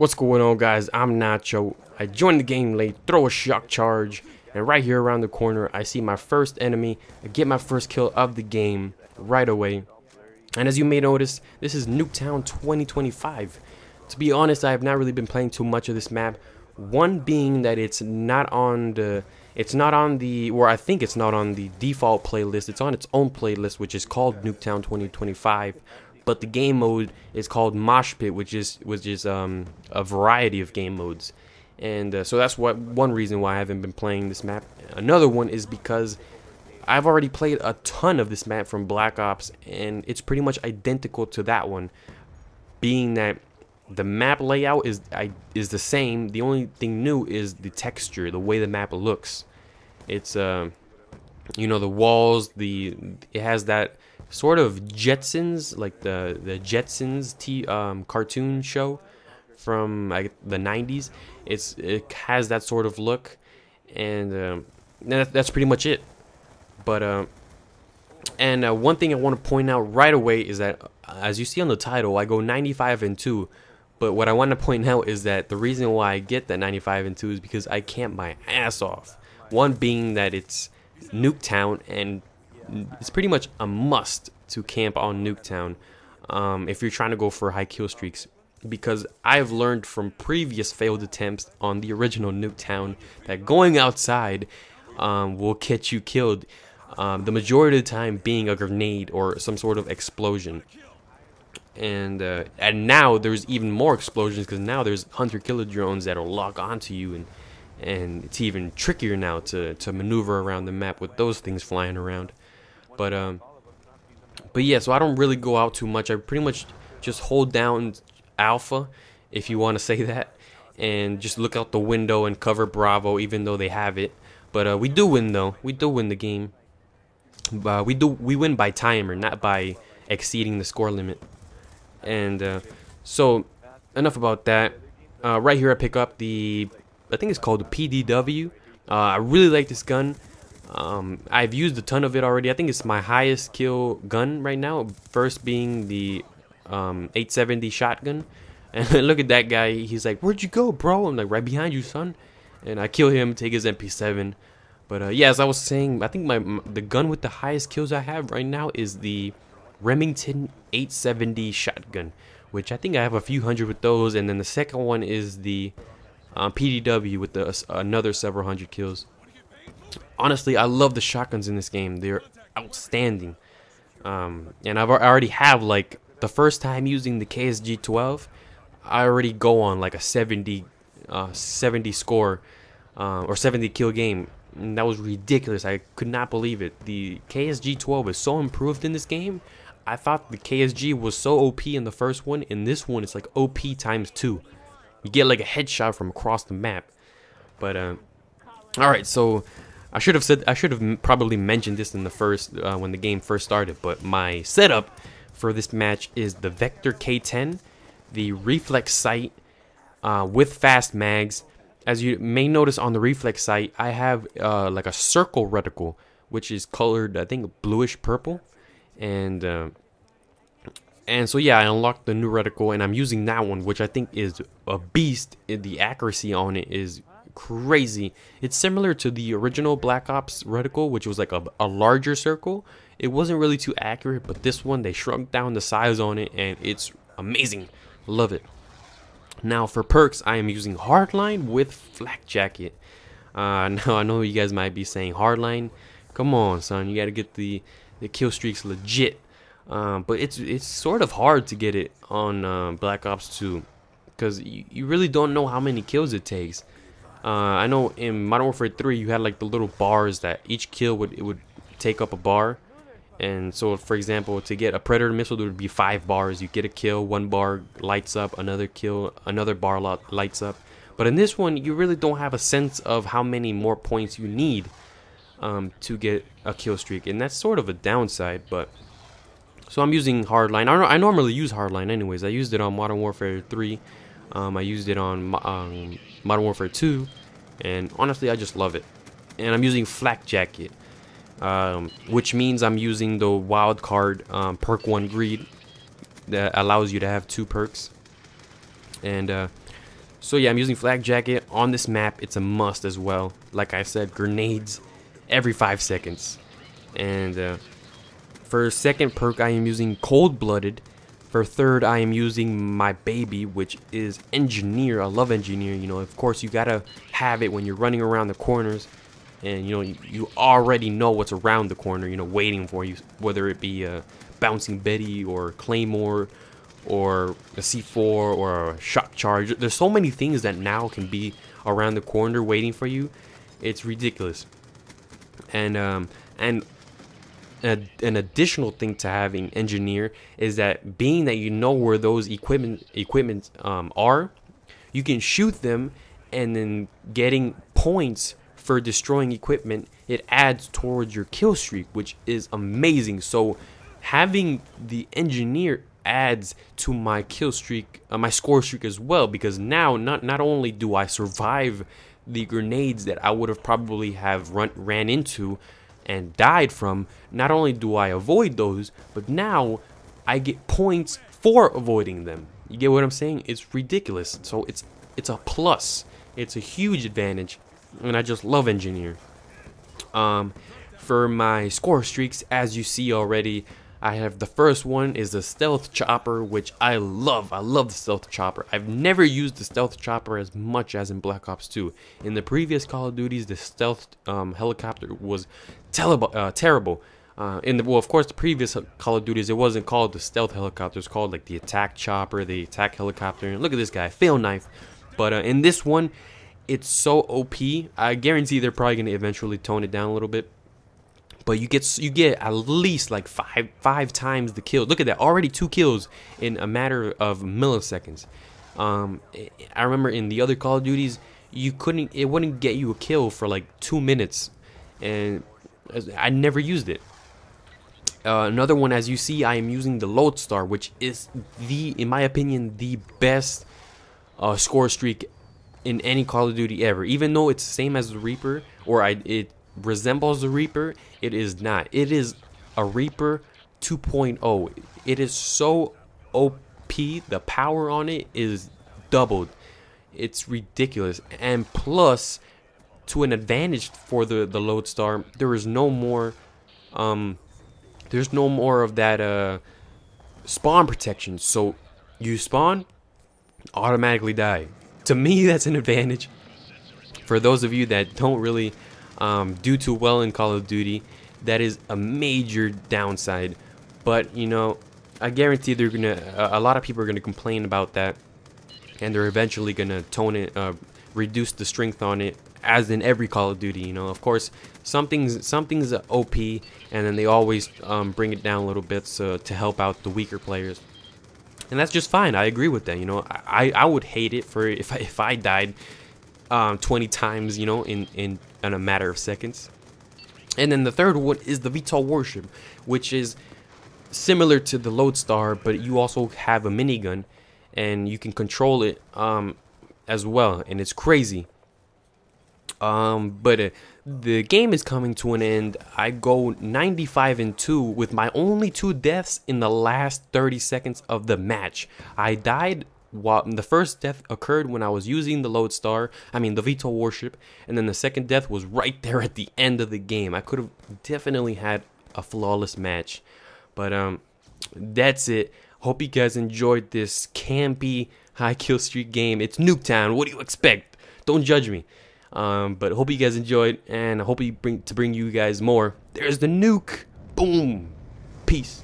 What's going on, guys? I'm Nacho. I joined the game late, throw a shock charge, and right here around the corner I see my first enemy. I get my first kill of the game right away. And as you may notice, this is Nuketown 2025. To be honest, I have not really been playing too much of this map. One being that it's not on the or I think it's not on the default playlist. It's on its own playlist, which is called Nuketown 2025. But the game mode is called Mosh Pit, which is a variety of game modes. And so that's one reason why I haven't been playing this map. Another one is because I've already played a ton of this map from Black Ops, and it's pretty much identical to that one, being that the map layout is the same. The only thing new is the texture, the way the map looks. It's you know, the walls, it has that sort of Jetsons, like the Jetsons cartoon show from the 90s. It has that sort of look, and that's pretty much it. But one thing I want to point out right away is that, as you see on the title, I go 95 and 2. But what I want to point out is that the reason why I get that 95 and 2 is because I camp my ass off. One being that it's Nuketown, and it's pretty much a must to camp on Nuketown if you're trying to go for high kill streaks, because I've learned from previous failed attempts on the original Nuketown that going outside will get you killed, the majority of the time being a grenade or some sort of explosion. And now there's even more explosions, because now there's hunter-killer drones that'll lock onto you, and it's even trickier now to maneuver around the map with those things flying around. But yeah, so I don't really go out too much. I pretty much just hold down Alpha, if you want to say that, and just look out the window and cover Bravo, even though they have it. But we do win, though. We do win the game. We win by timer, not by exceeding the score limit. And so enough about that. Right here I pick up I think it's called the PDW. I really like this gun. I've used a ton of it already. I think it's my highest kill gun right now, first being the 870 shotgun. And look at that guy. He's like, "Where'd you go, bro?" I'm like, "Right behind you, son." And I kill him, take his MP7. But yeah, as I was saying, I think the gun with the highest kills I have right now is the Remington 870 shotgun, which I think I have a few hundred with those. And then the second one is the PDW with another several hundred kills. Honestly, I love the shotguns in this game. They're outstanding. And I already have, like, the first time using the KSG-12, I already go on like a 70 score or 70 kill game. And that was ridiculous. I could not believe it. The KSG-12 is so improved in this game. I thought the KSG was so OP in the first one. In this one, it's like OP times 2. You get like a headshot from across the map. But all right, so I should have probably mentioned this in the first when the game first started. But my setup for this match is the Vector K10, the reflex sight with fast mags. As you may notice on the reflex sight, I have like a circle reticle, which is colored, I think, bluish purple. And so yeah, I unlocked the new reticle, and I'm using that one, which I think is a beast. The accuracy on it is crazy. It's similar to the original Black Ops reticle, which was like a larger circle. It wasn't really too accurate, but this one, they shrunk down the size on it, and it's amazing. Love it. Now for perks, I am using Hardline with Flak Jacket. Now I know you guys might be saying, "Hardline, come on, son, you got to get the kill streaks legit." But it's sort of hard to get it on Black Ops 2, because you really don't know how many kills it takes. I know in Modern Warfare 3 you had like the little bars that each kill would take up a bar. And so, for example, to get a Predator missile, there would be 5 bars. You get a kill, 1 bar lights up, another kill, another bar lights up. But in this one, you really don't have a sense of how many more points you need to get a kill streak, and that's sort of a downside. But so I'm using Hardline. I normally use Hardline anyways. I used it on Modern Warfare 3. I used it on Modern Warfare 2, and honestly, I just love it. And I'm using Flak Jacket, which means I'm using the wild card perk 1 greed that allows you to have 2 perks. And So yeah, I'm using Flak Jacket on this map. It's a must as well. Like I said, grenades every 5 seconds. And for second perk, I am using Cold Blooded. For third, I am using my baby, which is Engineer. I love Engineer. You know, of course, you gotta have it when you're running around the corners, and you know you already know what's around the corner. You know, waiting for you, whether it be a Bouncing Betty or Claymore, or a C4 or a Shock Charge. There's so many things that now can be around the corner waiting for you. It's ridiculous. And an additional thing to having Engineer is that being that you know where those equipment are, you can shoot them, and then getting points for destroying equipment, it adds towards your kill streak, which is amazing. So having the Engineer adds to my kill streak, my score streak as well, because now not only do I survive the grenades that I would have probably ran into and died from, not only do I avoid those, but now I get points for avoiding them. You get what I'm saying? It's ridiculous. So it's a plus. It's a huge advantage, and I just love Engineer. For my score streaks, as you see already, I have the first one is the Stealth Chopper, which I love. I love the Stealth Chopper. I've never used the Stealth Chopper as much as in Black Ops 2. In the previous Call of Duties, the Stealth helicopter was terrible. Well, of course, the previous Call of Duties, it wasn't called the Stealth helicopter. It's called like the Attack Chopper, the Attack Helicopter. And look at this guy, Fail Knife. But in this one, it's so OP. I guarantee they're probably going to eventually tone it down a little bit. But you get at least like five times the kills. Look at that, already 2 kills in a matter of milliseconds. I remember in the other Call of Duties, it wouldn't get you a kill for like 2 minutes, and I never used it. Another one, as you see, I am using the Lodestar, which is in my opinion, the best score streak in any Call of Duty ever. Even though it's the same as the Reaper, or it resembles the Reaper, it is not. It is a Reaper 2.0. It is so OP. The power on it is doubled. It's ridiculous. And plus, to an advantage for the Lodestar, there is no more there's no more of that spawn protection. So you spawn, automatically die. To me, that's an advantage. For those of you that don't really do too well in Call of Duty, that is a major downside. But you know, I guarantee a lot of people are gonna complain about that, and they're eventually gonna tone it, reduce the strength on it, as in every Call of Duty. You know, of course, something's OP, and then they always bring it down a little bit to help out the weaker players, and that's just fine. I agree with that. You know, I would hate it for if I died 20 times, you know, in a matter of seconds. And then the third one is the VTOL Warship, which is similar to the Lodestar, but you also have a minigun, and you can control it as well, and it's crazy. But the game is coming to an end. I go 95-2 with my only 2 deaths in the last 30 seconds of the match. I died the first death occurred when I was using the Lodestar, the VTOL Warship, and then the second death was right there at the end of the game. I could have definitely had a flawless match. But that's it. Hope you guys enjoyed this campy high kill streak game. It's Nuketown. What do you expect? Don't judge me. But hope you guys enjoyed, and I hope to bring you guys more. There's the nuke. Boom. Peace.